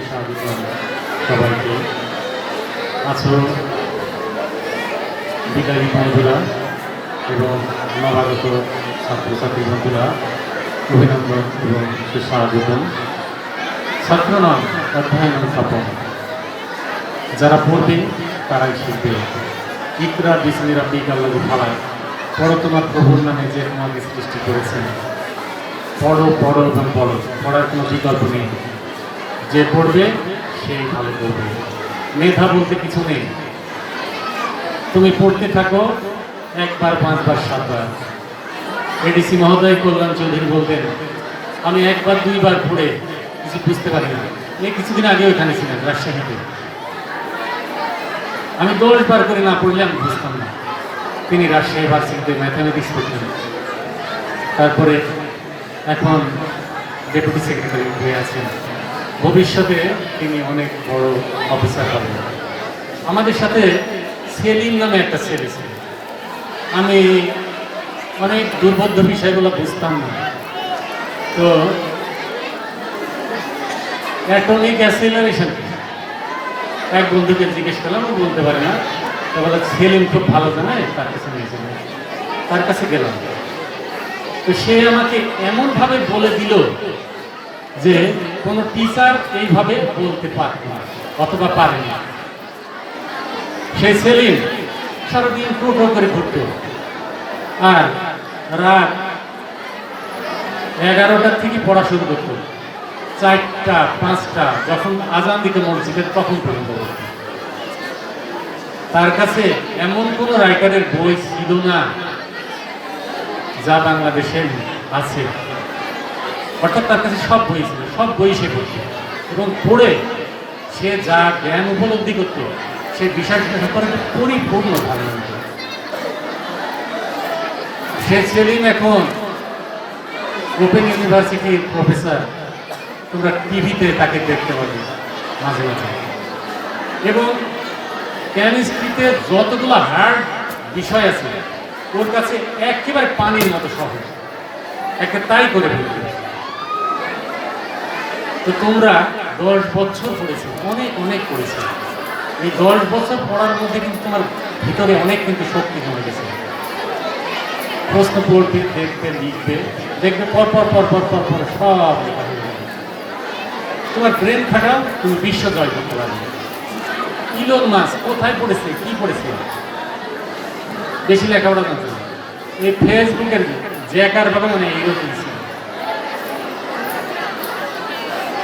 স্বাগতম সবাইকে। আছো বিদায়ী বন্ধুরা এবং নবাগত ছাত্রছাত্রী বন্ধুরা, অভিনন্দন এবং সুস্বাগতম। ছাত্র নন, অধ্যয়ন স্থাপন। যারা পড়বে তারাই শিখবে। ইকরা বিসমি রাব্বিকাল্লাযী খালাক। পড়ো তোমার প্রভুর নামে যে তোমাকে সৃষ্টি করেছেন। পড়ো পড়ো এবং পড়ো, পড়ার কোনো বিকল্প নেই। যে পড়বে সেই ভালো করবে। মেধা বলতে কিছু নেই। তুমি পড়তে থাকো, একবার, পাঁচবার, সাতবার। এডিসি মহোদয় কল্যাণ চৌধুরী বলতেন, আমি একবার দুইবার পড়ে কিছু বুঝতে পারি না। এই কিছুদিন আগে ওইখানে ছিলেন রাজশাহীতে। আমি 10 বার করে না পড়লে আমি বুঝতাম না। তিনি রাজশাহী ভার্সিটিতে ম্যাথামেটিক্স করতেন, তারপরে এখন ডেপুটি সেক্রেটারি হয়ে আছেন। ভবিষ্যতে তিনি অনেক বড় অফিসার হবেন। আমাদের সাথে সেলিম নামে একটা ছেলে ছিল। আমি অনেক দুর্বোধ্য বিষয়গুলো বুঝতাম না। তো অ্যাটমিক অ্যাসিলারেশন এক বন্ধুকে জিজ্ঞেস করলাম, ও বলতে পারে না। তো বলে সেলিম খুব ভালো জানে, তার কাছে নিয়েছিল। তার কাছে গেলাম, তো সে আমাকে এমনভাবে বলে দিল যে কোনো টিচার এইভাবে বলতে পারে না অথবা পারে না। সেই সেলিম সারাদিন টোটো করে ঘুরত, আর রাত 11টার থেকে পড়া শুরু করত। 4টা 5টা যখন আজান দিতে মসজিদের তখন পর্যন্ত করত। তার কাছে এমন কোন রাইটারের বই ছিল না যা বাংলাদেশে আছে। অর্থাৎ তার কাছে সব বই ছিল, সব বই সে পড়ত এবং পড়ে সে যা জ্ঞান উপলব্ধি করত সে বিষয়টা সম্পর্কে পরিপূর্ণ ধারণা নিত। সে সেলিম এখন ওপেন ইউনিভার্সিটির প্রফেসর। তোমরা টিভিতে তাকে দেখতে পাবে মাঝে মাঝে। এবং কেমিস্ট্রিতে যতগুলো হার্ড বিষয় আছে ওর কাছে একেবারে পানির মতো সহজ, একে তাই করে ফেলবে। তো তোমরা 10 বছর পড়েছো, অনেক অনেক পড়েছো। এই 10 বছর পড়ার মধ্যে কিন্তু তোমার ভিতরে অনেক কিন্তু শক্তি জমে গেছে। প্রশ্ন পড়বে, দেখবে, লিখবে, দেখবে পর পর পর পর পর পর সব লেখা হয়ে যাবে। তোমার ব্রেন খাটাও, তুমি বিশ্ব জয় করতে পারবে। ইলন মাস্ক কোথায় পড়েছে, কি পড়েছে, বেশি লেখাপড়া জানতে না। এই ফেসবুকের জ্যাকার ভাবে মানে এইরকম ছিল।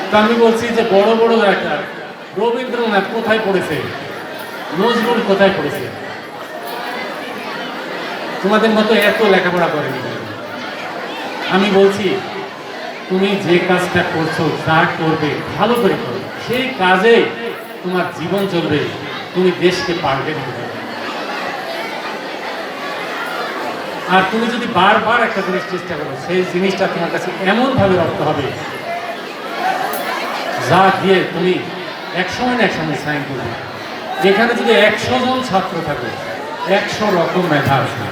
তো আমি বলছি যে বড় বড় একটা রবীন্দ্রনাথ কোথায় পড়েছে, নজরুল কোথায় পড়েছে, তোমাদের মতো এত লেখাপড়া করেনি। আমি বলছি তুমি যে কাজটা করছো তা করবে, ভালো করে করবে, সেই কাজে তোমার জীবন চলবে, তুমি দেশকে পাল্টে দিতে পারবে। আর তুমি যদি বারবার একটা জিনিস চেষ্টা করো, সেই জিনিসটা তোমার কাছে এমনভাবে রপ্ত হবে যা দিয়ে তুমি একসময় না একসময় সাইন করবে। যেখানে যদি 100 জন ছাত্র থাকে, 100 রকম মেধা আছে।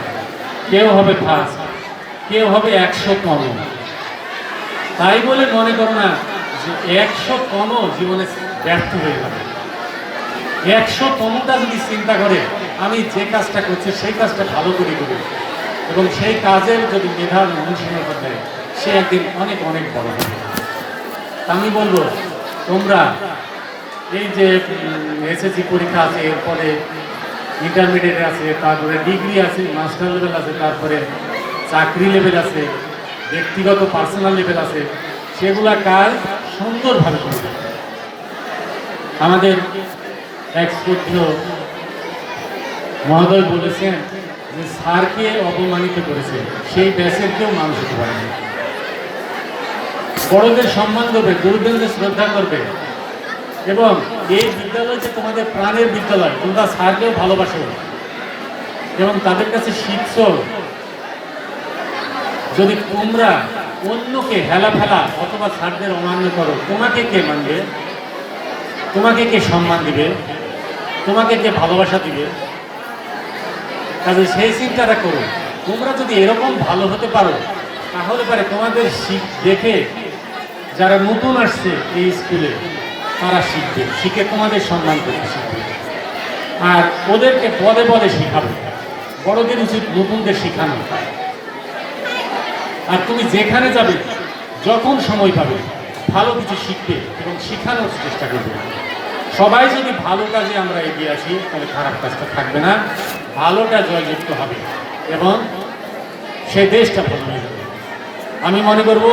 কেউ হবে ফার্স্ট, কেউ হবে 100তম। তাই বলে মনে করো না যে 100তম জীবনে ব্যর্থ হয়ে যাবে। 100তমটা যদি চিন্তা করে আমি যে কাজটা করছি সেই কাজটা ভালো করে করি এবং সেই কাজের যদি মেধা অনুশীলন দেয়, সে একদিন অনেক অনেক বড় হবে। আমি বলবো তোমরা এই যে এসএসসি পরীক্ষা আছে, এরপরে ইন্টারমিডিয়েট আছে, তারপরে ডিগ্রি আছে, মাস্টার লেভেল আছে, তারপরে চাকরি লেভেল আছে, ব্যক্তিগত পার্সোনাল লেভেল আছে, সেগুলা কাজ সুন্দরভাবে করবে। আমাদের এক শ্রদ্ধেয় মহোদয় বলেছেন যে স্যারকে অপমানিত করেছে সেই ব্যাচের কেউ মানুষ হতে পারে না। বড়দের সম্মান করবে, গুরুজনদের শ্রদ্ধা করবে এবং এই বিদ্যালয় যে তোমাদের প্রাণের বিদ্যালয়, তোমরা স্যারকেও ভালোবাসো এবং তাদের কাছে শিখছো। যদি তোমরা অন্যকে হেলা ফেলা অথবা স্যারদের অমান্য করো, তোমাকে কে মানবে, তোমাকে কে সম্মান দিবে, তোমাকে কে ভালোবাসা দিবে? কাজে সেই চিন্তাটা করো। তোমরা যদি এরকম ভালো হতে পারো তাহলে পারে তোমাদের দেখে যারা নতুন আসছে এই স্কুলে তারা শিখবে, শিখে তোমাদের সম্মান করতে শিখবে। আর ওদেরকে পদে পদে শেখাবে। বড়দের উচিত নতুনদের শেখানো। আর তুমি যেখানে যাবে, যখন সময় পাবে, ভালো কিছু শিখবে এবং শেখানোর চেষ্টা করবে। সবাই যদি ভালো কাজে আমরা এগিয়ে আসি, তাহলে খারাপ কাজটা থাকবে না, ভালোটা জয়যুক্ত হবে এবং সে দেশটা ভালো হয়ে যাবে। আমি মনে করব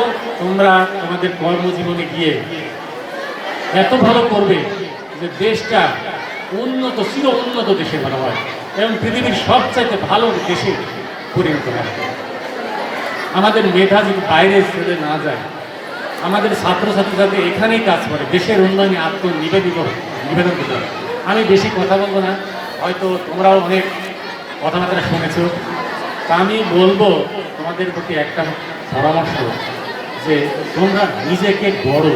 তোমরা তোমাদের কর্মজীবনে গিয়ে এত ভালো করবে যে দেশটা উন্নত, চির উন্নত দেশে ভালো হয় এবং পৃথিবীর সবচাইতে ভালো দেশে পরিণত হয়। আমাদের মেধা যদি বাইরে ছেড়ে না যায়, আমাদের ছাত্রছাত্রীরা এখানেই কাজ করে, দেশের উন্নয়নে নিবেদন করতে হবে। আমি বেশি কথা বলবো না, হয়তো তোমরাও অনেক কথাবার্তা শুনেছ। তা আমি বলবো তোমাদের প্রতি একটা পরামর্শ যে তোমরা নিজেকে গড়ো,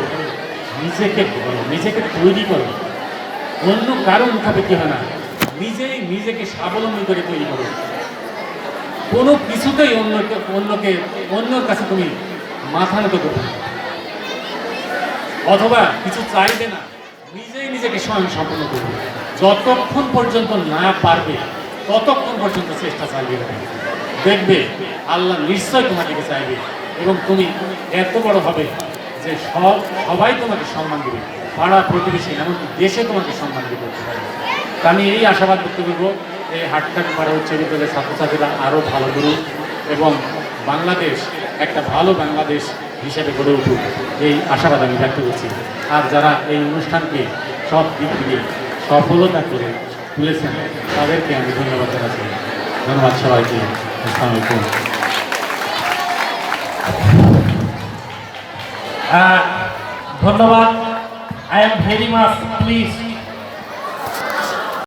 নিজেকে তৈরি করো। অন্য কারো মুখাপেক্ষি হয় না, নিজেকে স্বাবলম্বী করে তৈরি করো। কোনো কিছুতেই অন্যর কাছে তুমি মাথা নত করবে না, অথবা কিছু চাইবে না, নিজেকে স্বয়ং সম্পন্ন করবে। যতক্ষণ পর্যন্ত না পারবে ততক্ষণ পর্যন্ত চেষ্টা চালিয়ে যাবে, দেখবে আল্লাহ নিশ্চয় তোমাকে চাইবে এবং তুমি এত বড় হবে যে সবাই তোমাকে সম্মান দেবে, পাড়া প্রতিবেশী এমনকি দেশে তোমাকে সম্মান দিতে পারে। তা আমি এই আশাবাদ ব্যক্ত করবো এই হাটকাটি পাড়া উচ্চ বিদ্যালয়ের ছাত্রছাত্রীরা আরও ভালো করুক এবং বাংলাদেশ একটা ভালো বাংলাদেশ হিসেবে গড়ে উঠুক, এই আশাবাদ আমি ব্যক্ত করছি। আর যারা এই অনুষ্ঠানকে সব দিক থেকে সফলতা করে তুলেছেন তাদেরকে আমি ধন্যবাদ জানাচ্ছি। ধন্যবাদ সবাইকে। আসসালামু আলাইকুম। ধন্যবাদ। I am very much please